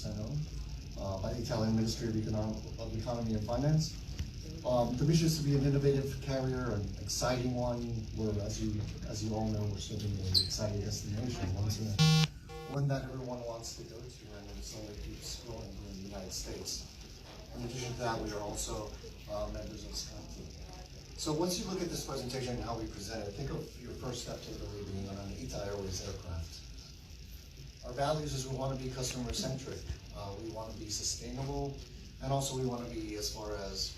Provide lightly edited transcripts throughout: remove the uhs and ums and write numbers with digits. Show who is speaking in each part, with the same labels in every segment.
Speaker 1: owned by the Italian Ministry of Economy and Finance. The mission is to be an innovative carrier, an exciting one. As you all know, we're serving an exciting destination, one that everyone wants to go to, and it's only keeps growing in the United States. In addition to that, we are also members of this country. So once you look at this presentation and how we present it, think of your first step to really being on an ITA Airways aircraft. Our values is we want to be customer-centric, we want to be sustainable, and also we want to be, as far as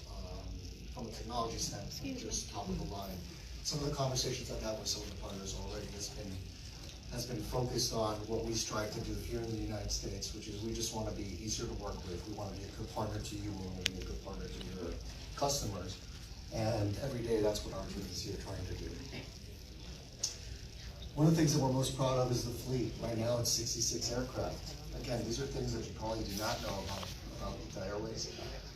Speaker 1: from a technology standpoint, just top of the line. Some of the conversations I've had with some of the partners already has been focused on what we strive to do here in the United States, which is we just want to be easier to work with. We want to be a good partner to you. We want to be a good partner to your customers. And every day, that's what our team is here trying to do. One of the things that we're most proud of is the fleet. Right now, it's 66 aircraft. Again, these are things that you probably do not know about ITA Airways.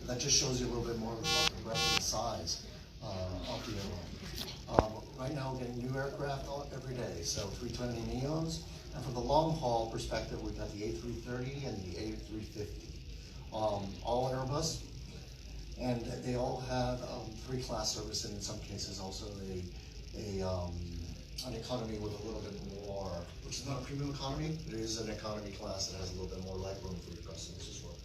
Speaker 1: That just shows you a little bit more about the breadth and size of the airline. Right now, we're getting new aircraft every day, so 320 NEOs. And from the long haul perspective, we've got the A330 and the A350. All Airbus, and they all have 3-class service, and in some cases also an economy with a little bit more, which is not a premium economy, but it is an economy class that has a little bit more legroom for your customers as well.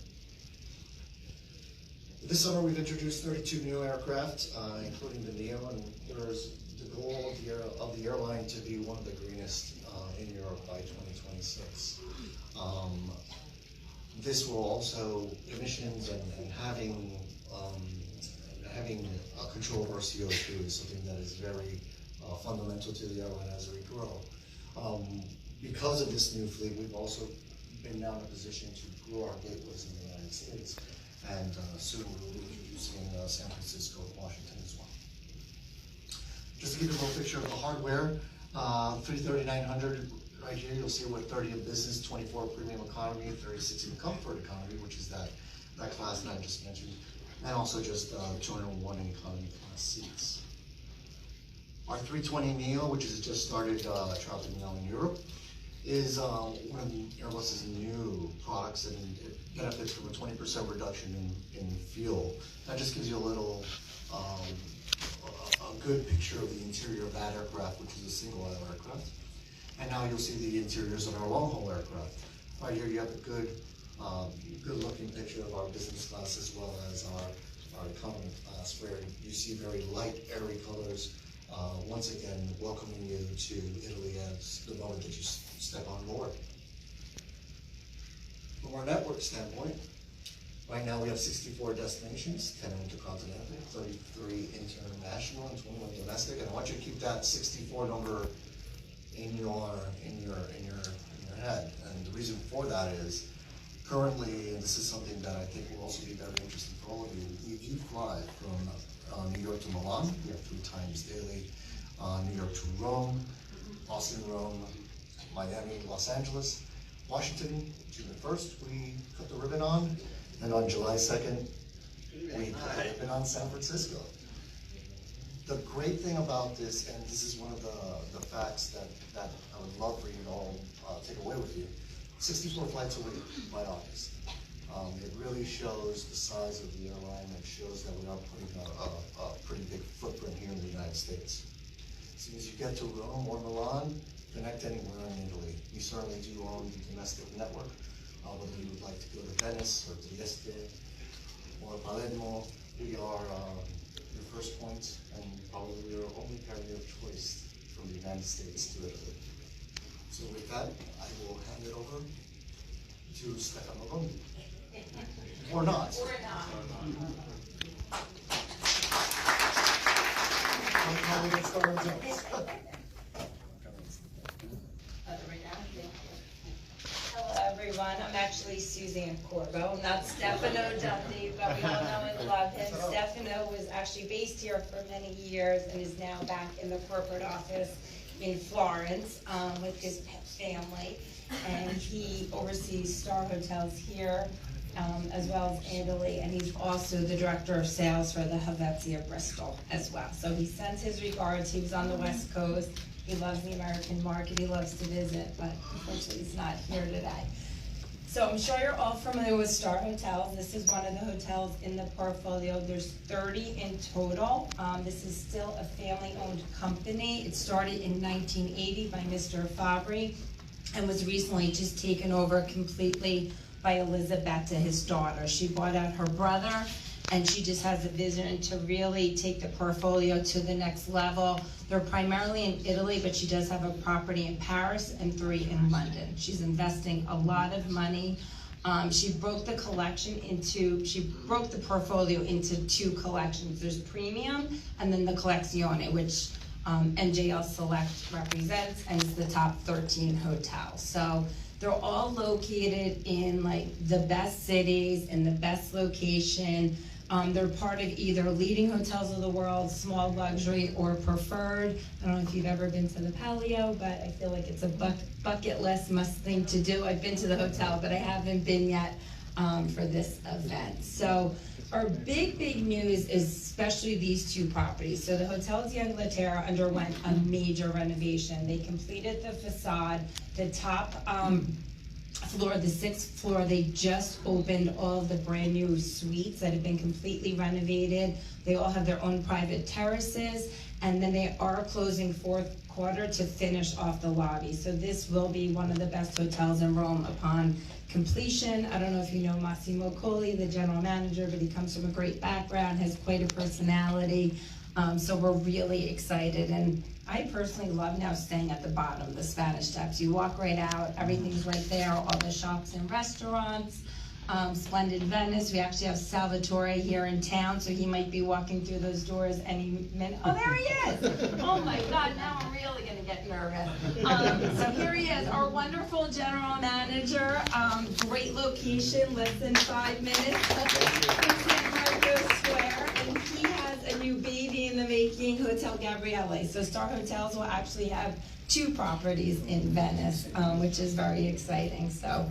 Speaker 1: This summer, we've introduced 32 new aircraft, including the NEO, and there's the goal of the airline to be one of the greenest in Europe by 2026. This will also, emissions and having control of our CO2 is something that is very fundamental to the airline as we grow. Because of this new fleet, we've also been now in a position to grow our gateways in the United States. And soon we'll be introducing San Francisco and Washington as well. Just to give you a little picture of the hardware, 330-900 right here, you'll see what 30 in business, 24 premium economy, 36 in comfort economy, which is that class that I just mentioned, and also just 201 in economy class seats. Our 320 NEO, which has just started traveling now in Europe, is one of Airbus's new products, and it benefits from a 20% reduction in fuel. That just gives you a little, a good picture of the interior of that aircraft, which is a single-aisle aircraft. And now you'll see the interiors of our long-haul aircraft. Right here you have a good looking picture of our business class as well as our economy class, where you see very light, airy colors. Once again, welcoming you to Italy as the moment that you step on board. From our network standpoint, right now we have 64 destinations, 10 intercontinental, 33 international, and 21 domestic. And I want you to keep that 64 number in your head. And the reason for that is currently, and this is something that I think will also be very interesting for all of you, we do fly from New York to Milan. We have 3 times daily. New York to Rome, Boston, Rome, Miami, Los Angeles, Washington. June 1st, we cut the ribbon on, and on July 2nd, we cut the ribbon on San Francisco. The great thing about this, and this is one of the facts that I would love for you to all take away with you, 64 flights a week by August. It really shows the size of the airline. It shows that we are putting a pretty big footprint here in the United States. As soon as you get to Rome or Milan, connect anywhere in Italy. We certainly do own the domestic network. Whether you would like to go to Venice or Trieste or Palermo, we are your first point and probably your only carrier of choice from the United States to Italy. So with that, I will hand it over to Stefano Bondi. Or not.
Speaker 2: Or not.
Speaker 3: Hello everyone, I'm actually Suzanne Corbo, not Stefano Dundee, but we all know and love him. Stefano was actually based here for many years and is now back in the corporate office in Florence with his family. And he oversees Starhotels here, as well as Italy, and he's also the director of sales for the Helvetia Bristol as well. So he sends his regards. He was on the West Coast. He loves the American market. He loves to visit, but unfortunately he's not here today. So I'm sure you're all familiar with Star Hotels. This is one of the hotels in the portfolio. There's 30 in total. This is still a family-owned company. It started in 1980 by Mr. Fabry and was recently just taken over completely by Elisabetta, his daughter. She bought out her brother, and she just has a vision to really take the portfolio to the next level. They're primarily in Italy, but she does have a property in Paris and 3 in London. She's investing a lot of money. She broke the portfolio into 2 collections. There's Premium and then the Collezione, which NJL Select represents, and is the top 13 hotels. So they're all located in like the best cities, in the best location. They're part of either leading hotels of the world, small luxury, or preferred. I don't know if you've ever been to the Palio, but I feel like it's a bucket list must thing to do. I've been to the hotel, but I haven't been yet for this event. So our big news is especially these 2 properties. So the Hotel di Inghilterra underwent a major renovation. They completed the facade, the top floor, the 6th floor. They just opened all of the brand new suites that have been completely renovated. They all have their own private terraces, and then they are closing 4th quarter to finish off the lobby. So this will be one of the best hotels in Rome upon completion. I don't know if you know Massimo Colli, the general manager, but he comes from a great background, has quite a personality. So we're really excited, and I personally love now staying at the bottom, the Spanish Steps. You walk right out, everything's right there, all the shops and restaurants. Splendid Venice. We actually have Salvatore here in town, so he might be walking through those doors any minute. Oh, there he is! Oh my God, now I'm really gonna get nervous. So here he is, our wonderful general manager. Great location, less than 5 minutes. In San Marcos Square, and he has a new baby in the making, Hotel Gabriele. So Star Hotels will actually have 2 properties in Venice, which is very exciting. So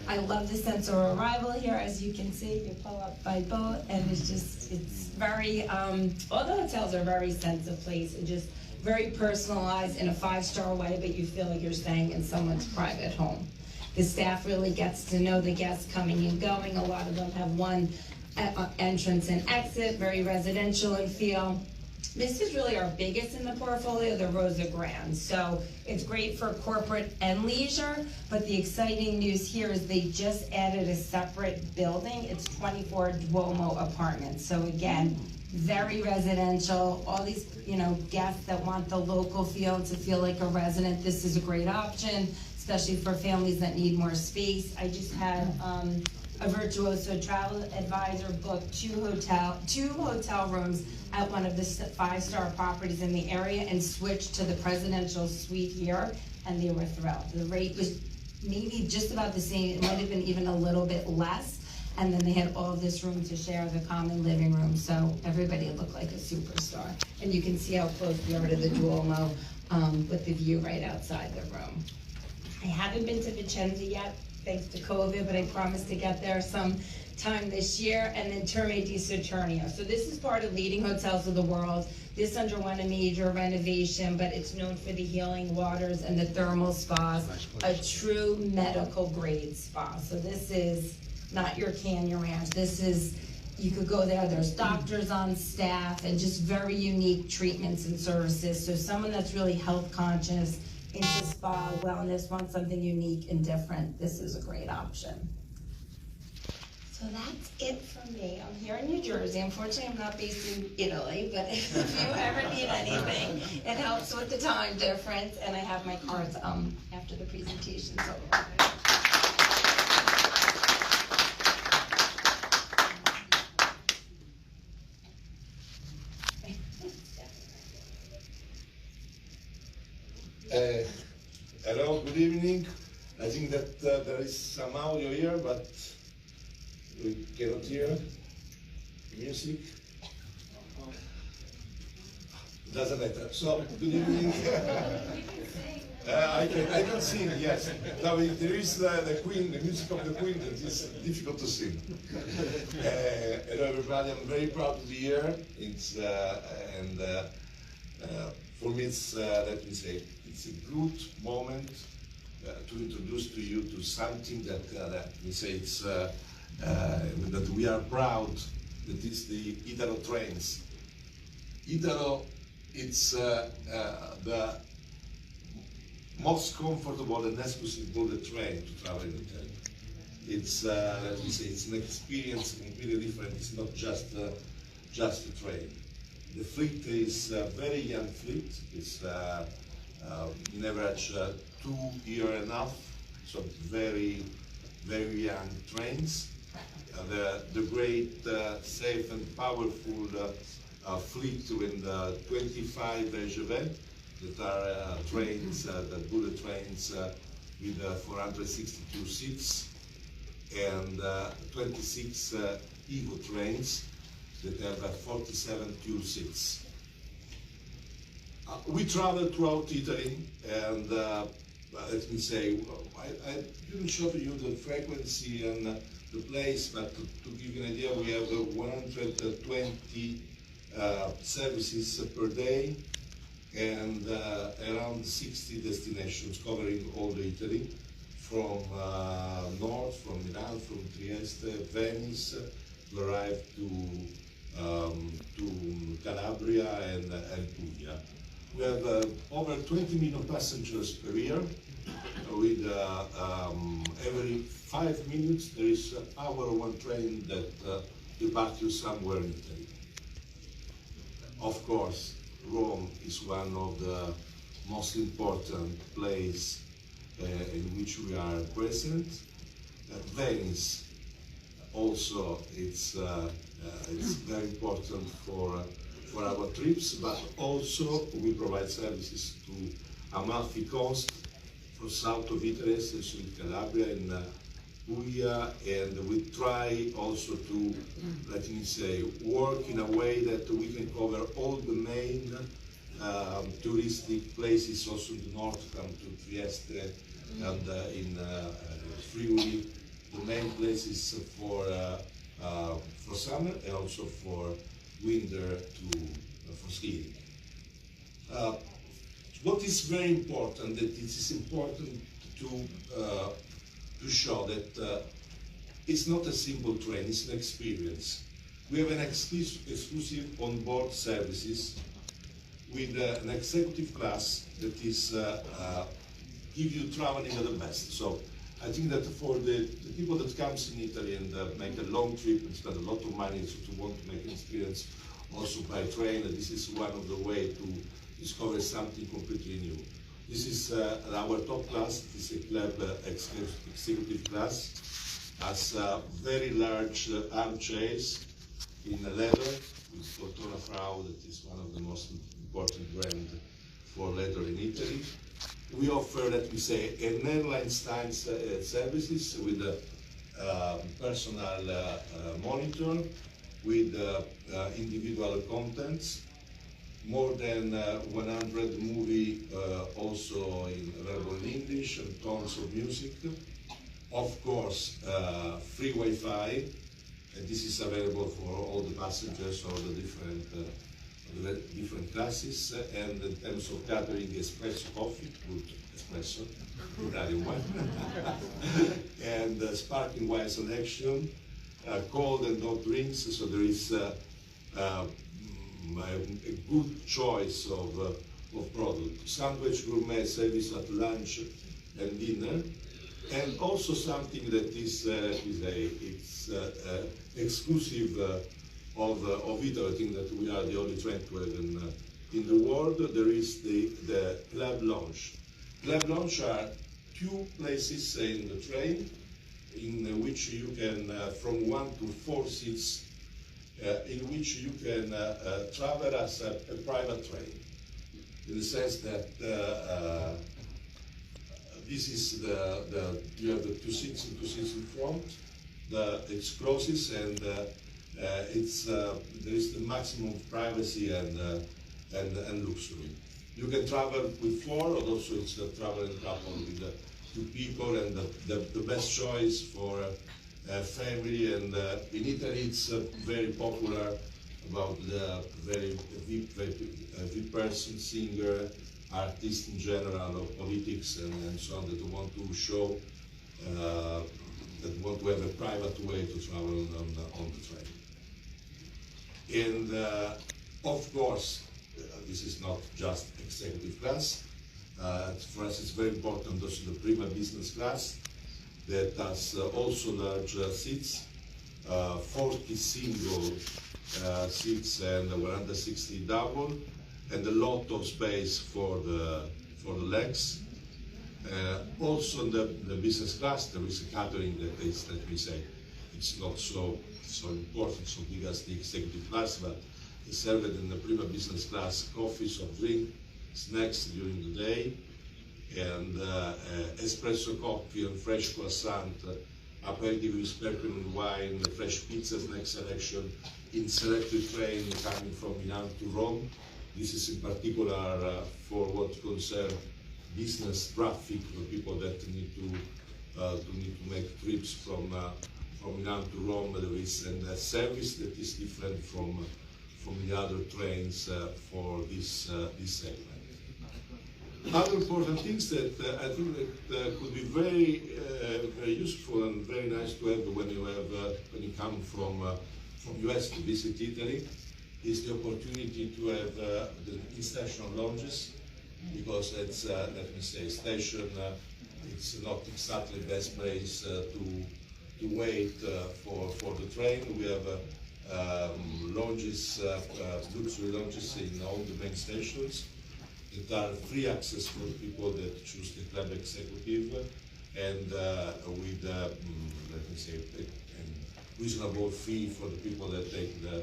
Speaker 3: I love the sense of arrival here. As you can see, you pull up by boat, and it's very, all the hotels are very sense of place and just very personalized in a 5-star way, but you feel like you're staying in someone's private home. The staff really gets to know the guests coming and going. A lot of them have one entrance and exit, very residential in feel. This is really our biggest in the portfolio, the Rosa Grand. So it's great for corporate and leisure, but the exciting news here is they just added a separate building. It's 24 Duomo apartments. So again, very residential. All these, guests that want the local feel to feel like a resident, this is a great option, especially for families that need more space. I just had a virtuoso travel advisor book 2 hotel rooms at one of the 5-star properties in the area and switched to the presidential suite here, and they were thrilled. The rate was maybe just about the same. It might have been even a little bit less, and then they had all of this room to share the common living room, so everybody looked like a superstar. And you can see how close we are to the Duomo with the view right outside the room. I haven't been to Vicenza yet, thanks to COVID, but I promised to get there some time this year. And then Terme di Saturnio. So this is part of leading hotels of the world. This underwent a major renovation, but it's known for the healing waters and the thermal spas, a true medical grade spa. So this is not your Canyon Ranch. This is, you could go there, there's doctors on staff, and just very unique treatments and services. So someone that's really health conscious, into spa, wellness, wants something unique and different, this is a great option. So that's it for me. I'm here in New Jersey. Unfortunately, I'm not based in Italy, but if you ever need anything, it helps with the time difference, and I have my cards after the presentation's over.
Speaker 2: Hello, good evening. I think that there is some audio here, but we cannot hear music. Doesn't matter. So, good evening. I can sing, yes. Now, there is the Queen, the music of the Queen, that is difficult to sing. Hello, everybody. I'm very proud to be here. It's for me, it's let me say, it's a good moment to introduce to you to something that we say it's that we are proud that is the Italo trains. Italo, it's the most comfortable and exclusive bullet train to travel in Italy. It's let me say it's an experience completely different. It's not just a train. The fleet is a very young fleet. It's in average 2 years and a half, so very young trains. The great, safe and powerful fleet with 25 VGV that are trains, the bullet trains with 462 seats, and 26 Evo trains that have 47 seats. We travel throughout Italy, and let me say, I didn't show you the frequency and the place, but to give you an idea, we have 120 services per day and around 60 destinations covering all the Italy, from north, from Milan, from Trieste, Venice, to arrive to Calabria and Puglia. We have over 20 million passengers per year, with every 5 minutes there is our one train that departs you somewhere in Italy. Of course, Rome is one of the most important places in which we are present. Venice also, it's very important for our trips, but also we provide services to Amalfi Coast, for south of Italy, especially Calabria and Puglia, and we try also to, let me say, work in a way that we can cover all the main touristic places, also in the north, come to Trieste and in Friuli, the main places for summer and also for winter for skiing. What is very important, that it is important to show that it's not a simple train, it's an experience. We have an exclusive on-board services with an executive class that is give you traveling at the best. So I think that for the people that comes in Italy and make a long trip and spend a lot of money, so to want to make an experience also by train, this is one of the way to discover something completely new. This is our top class. This is a club executive class. Has very large armchairs in leather with Fortuna Frau, that is one of the most important brands for leather in Italy. We offer, let me say, an airline style services with a personal monitor, with individual contents, more than 100 movies also in available in English, and tons of music. Of course, free Wi-Fi, and this is available for all the passengers, all the different classes. And in terms of catering, espresso coffee, good espresso, Italian one, and sparkling wine selection, cold and hot drinks. So there is a good choice of product. Sandwich gourmet service at lunch and dinner, and also something that is it's exclusive of Italy. I think that we are the only train to have in the world. There is the club lounge. Club lounge are 2 places in the train in which you can, from 1 to 4 seats, in which you can travel as a private train, in the sense that this is you have the 2 seats and 2 seats in front. It's closest, and there is the maximum privacy and luxury. You can travel with 4, or also it's a traveling couple with 2 people, and the best choice for family. And in Italy, it's very popular about the very VIP person, singer, artists in general, or politics and so on, that want to show, that want to have a private way to travel on the train. And of course, this is not just executive class. For us, it's very important also the prima business class that has also large seats, 40 single seats and 160 double, and a lot of space for the legs. Also in the business class, there is a catering that is, let me say, it's not so important, so big as the executive class, but it's served in the prima business class, coffee, soft drink, snacks during the day, and espresso coffee and fresh croissant, aperitif with sparkling wine, fresh pizza snack selection in selected train coming from Milan to Rome. This is in particular for what concerns business traffic, for people that need to make trips from Milan to Rome. There is a service that is different from the other trains for this segment. Other important things that I think that could be very useful and very nice to have when you come from US to visit Italy is the opportunity to have the in-station lounges, because it's let me say station. It's not exactly the best place to wait for the train. We have lounges, luxury lounges in all the main stations that are free access for people that choose the club executive, and with let me say a reasonable fee for the people that take the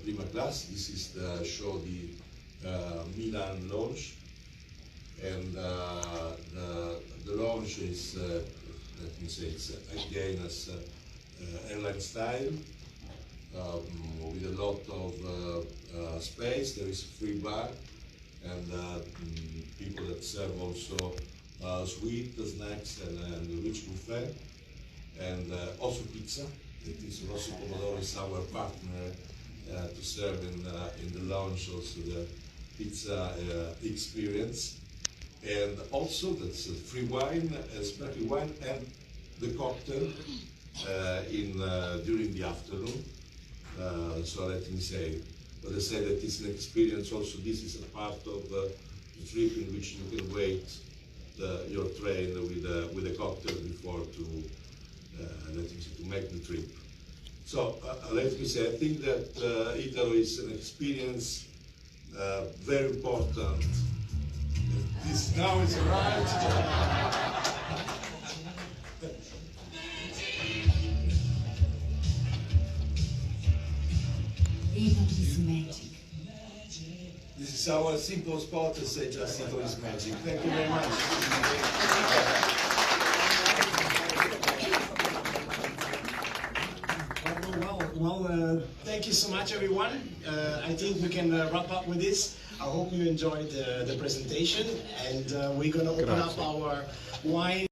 Speaker 2: prima class. This is the Milan lounge, and the lounge is let me say it's again as airline style, with a lot of space. There is a free bar, and people that serve also sweet snacks and a rich buffet, and also pizza. It is Rosso Pomodoro is our partner to serve in the lounge also the pizza experience, and also that's free wine, sparkling wine, and the cocktail during the afternoon. So let me say, but I say that it's an experience also. This is a part of the trip in which you can wait your train with a cocktail before to let me say, to make the trip. So let me say, I think that Italy is an experience very important. This now is arrived.
Speaker 4: Italy is magic.
Speaker 1: This is our simple spot to say just Italy is magic. Thank you very much.
Speaker 5: Well, thank you so much, everyone. I think we can wrap up with this. I hope you enjoyed the presentation, and we're going to open up our wine.